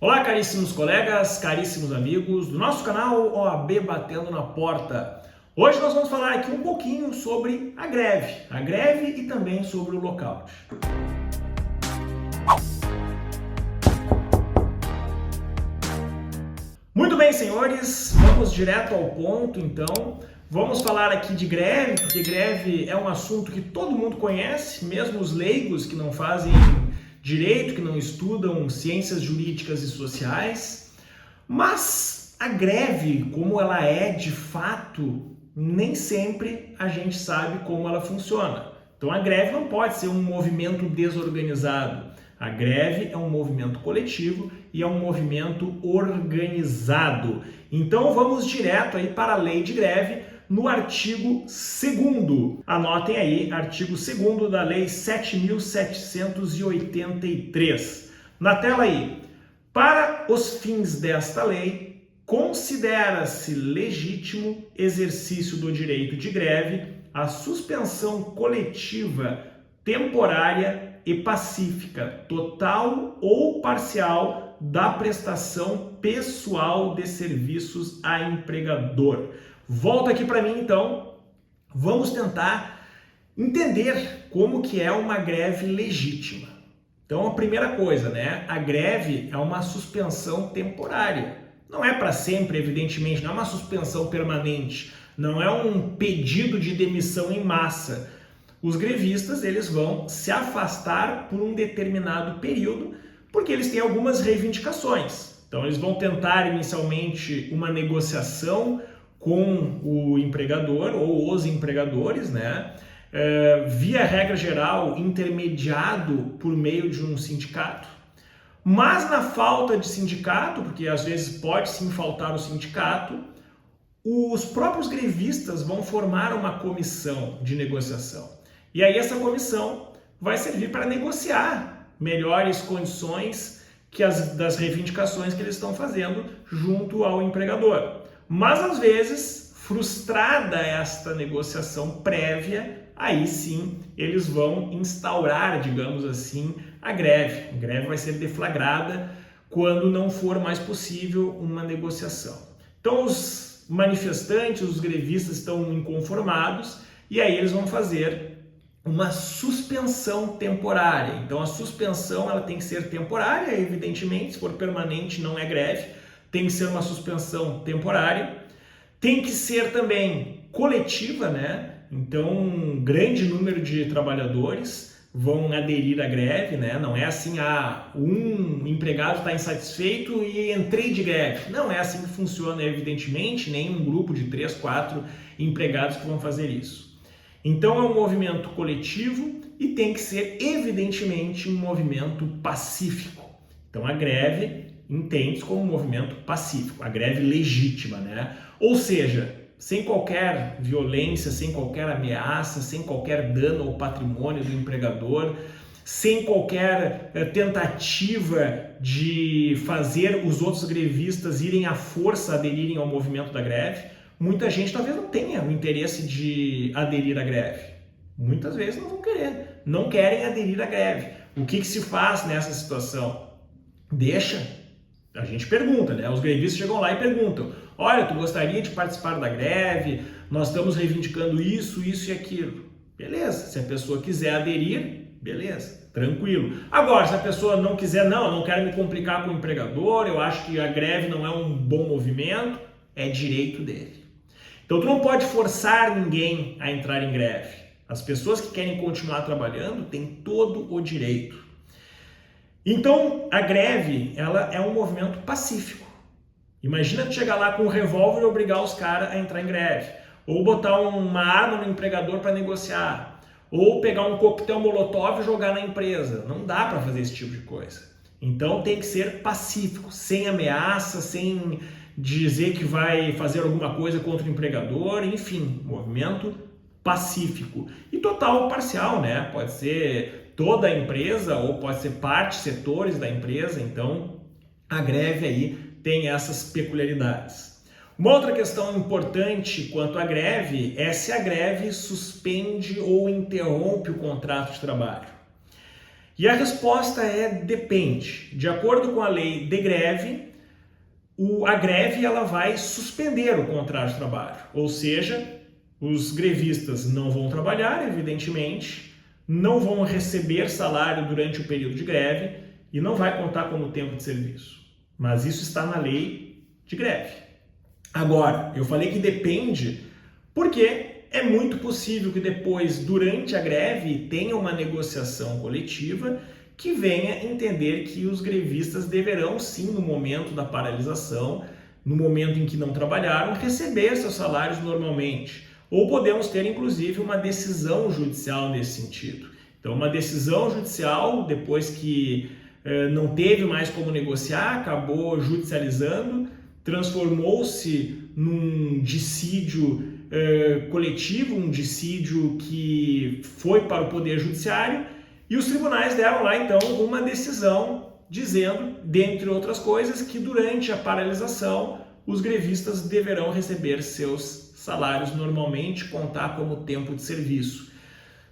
Olá, caríssimos colegas, caríssimos amigos do nosso canal OAB Batendo na Porta. Hoje nós vamos falar aqui um pouquinho sobre a greve e também sobre o lockout. Muito bem, senhores, vamos direto ao ponto, então. Vamos falar aqui de greve, porque greve é um assunto que todo mundo conhece, mesmo os leigos que não fazem direito, que não estudam ciências jurídicas e sociais. Mas a greve, como ela é de fato, nem sempre a gente sabe como ela funciona. Então a greve não pode ser um movimento desorganizado. A greve é um movimento coletivo e é um movimento organizado. Então vamos direto aí para a lei de greve no artigo 2º. Anotem aí, artigo 2º da lei 7.783. Na tela aí. Para os fins desta lei, considera-se legítimo exercício do direito de greve a suspensão coletiva temporária e pacífica, total ou parcial, da prestação pessoal de serviços a empregador. Volta aqui para mim, então. Vamos tentar entender como que é uma greve legítima. Então, a primeira coisa, né? A greve é uma suspensão temporária. Não é para sempre, evidentemente, não é uma suspensão permanente. Não é um pedido de demissão em massa. Os grevistas, eles vão se afastar por um determinado período, porque eles têm algumas reivindicações. Então, eles vão tentar inicialmente uma negociação com o empregador ou os empregadores, né? Via regra geral, intermediado por meio de um sindicato. Mas na falta de sindicato, porque às vezes pode sim faltar o sindicato, os próprios grevistas vão formar uma comissão de negociação. E aí essa comissão vai servir para negociar melhores condições das reivindicações que eles estão fazendo junto ao empregador. Mas às vezes, frustrada esta negociação prévia, aí sim eles vão instaurar, digamos assim, a greve. A greve vai ser deflagrada quando não for mais possível uma negociação. Então os manifestantes, os grevistas estão inconformados e aí eles vão fazer uma suspensão temporária. Então a suspensão ela tem que ser temporária, evidentemente, se for permanente não é greve, tem que ser uma suspensão temporária. Tem que ser também coletiva, né? Então um grande número de trabalhadores vão aderir à greve, né? Não é assim, um empregado está insatisfeito e entrei de greve. Não é assim que funciona, evidentemente, nem um grupo de 3, 4 empregados que vão fazer isso. Então é um movimento coletivo e tem que ser, evidentemente, um movimento pacífico. Então a greve entende-se como um movimento pacífico, a greve legítima, né? Ou seja, sem qualquer violência, sem qualquer ameaça, sem qualquer dano ao patrimônio do empregador, sem qualquer tentativa de fazer os outros grevistas irem à força aderirem ao movimento da greve. Muita gente talvez não tenha o interesse de aderir à greve. Muitas vezes não vão querer, não querem aderir à greve. O que se faz nessa situação? Deixa. A gente pergunta, né? Os grevistas chegam lá e perguntam: olha, tu gostaria de participar da greve? Nós estamos reivindicando isso e aquilo. Beleza, se a pessoa quiser aderir, beleza, tranquilo. Agora, se a pessoa não quiser, não quero me complicar com o empregador, eu acho que a greve não é um bom movimento, é direito dele. Então tu não pode forçar ninguém a entrar em greve. As pessoas que querem continuar trabalhando têm todo o direito. Então, a greve, ela é um movimento pacífico. Imagina tu chegar lá com um revólver e obrigar os caras a entrar em greve. Ou botar uma arma no empregador para negociar. Ou pegar um coquetel molotov e jogar na empresa. Não dá para fazer esse tipo de coisa. Então, tem que ser pacífico, sem ameaça, sem dizer que vai fazer alguma coisa contra o empregador. Enfim, movimento pacífico. E total ou parcial, né? Pode ser toda a empresa ou pode ser parte, setores da empresa. Então a greve aí tem essas peculiaridades. Uma outra questão importante quanto à greve é se a greve suspende ou interrompe o contrato de trabalho. E a resposta é depende. De acordo com a lei de greve, a greve ela vai suspender o contrato de trabalho, ou seja, os grevistas não vão trabalhar, evidentemente, não vão receber salário durante o período de greve e não vai contar como tempo de serviço. Mas isso está na lei de greve. Agora, eu falei que depende porque é muito possível que depois, durante a greve, tenha uma negociação coletiva que venha entender que os grevistas deverão sim, no momento da paralisação, no momento em que não trabalharam, receber seus salários normalmente. Ou podemos ter, inclusive, uma decisão judicial nesse sentido. Então, uma decisão judicial, depois que não teve mais como negociar, acabou judicializando, transformou-se num dissídio coletivo, um dissídio que foi para o Poder Judiciário, e os tribunais deram lá, então, uma decisão dizendo, dentre outras coisas, que durante a paralisação os grevistas deverão receber seus salários normalmente, contar como tempo de serviço.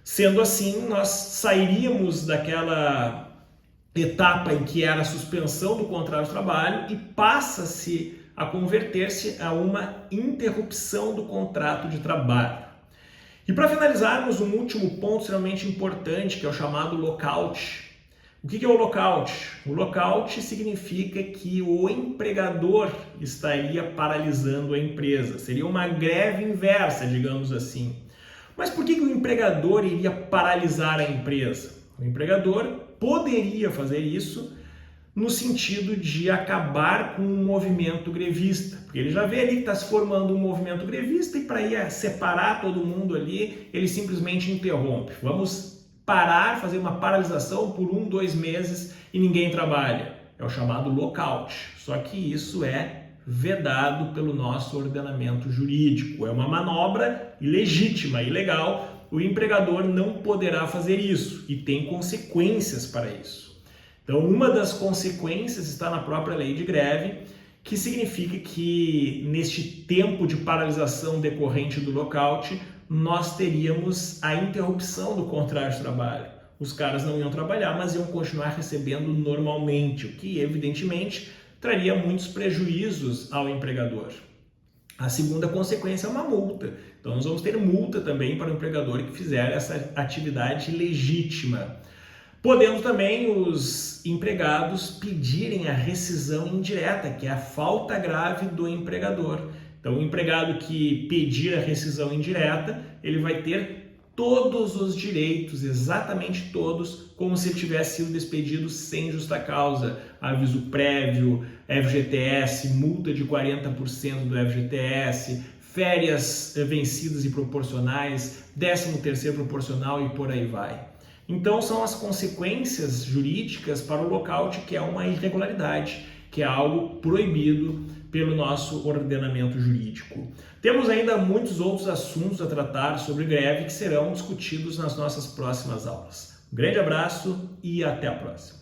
Sendo assim, nós sairíamos daquela etapa em que era a suspensão do contrato de trabalho e passa-se a converter-se a uma interrupção do contrato de trabalho. E para finalizarmos, um último ponto extremamente importante, que é o chamado lockout. O que é o lockout? O lockout significa que o empregador estaria paralisando a empresa. Seria uma greve inversa, digamos assim. Mas por que o empregador iria paralisar a empresa? O empregador poderia fazer isso no sentido de acabar com um movimento grevista, porque ele já vê ali que está se formando um movimento grevista e para ir separar todo mundo ali, ele simplesmente interrompe. Vamos parar, fazer uma paralisação por 1, 2 meses e ninguém trabalha. É o chamado lockout, só que isso é vedado pelo nosso ordenamento jurídico. É uma manobra ilegítima, ilegal. O empregador não poderá fazer isso e tem consequências para isso. Então, uma das consequências está na própria lei de greve, que significa que neste tempo de paralisação decorrente do lockout, nós teríamos a interrupção do contrato de trabalho. Os caras não iam trabalhar, mas iam continuar recebendo normalmente, o que evidentemente traria muitos prejuízos ao empregador. A segunda consequência é uma multa. Então, nós vamos ter multa também para o empregador que fizer essa atividade legítima. Podemos também os empregados pedirem a rescisão indireta, que é a falta grave do empregador. Então, o empregado que pedir a rescisão indireta, ele vai ter todos os direitos, exatamente todos, como se ele tivesse sido despedido sem justa causa. Aviso prévio, FGTS, multa de 40% do FGTS, férias vencidas e proporcionais, 13º proporcional e por aí vai. Então, são as consequências jurídicas para o lockout, que é uma irregularidade, que é algo proibido pelo nosso ordenamento jurídico. Temos ainda muitos outros assuntos a tratar sobre greve que serão discutidos nas nossas próximas aulas. Um grande abraço e até a próxima.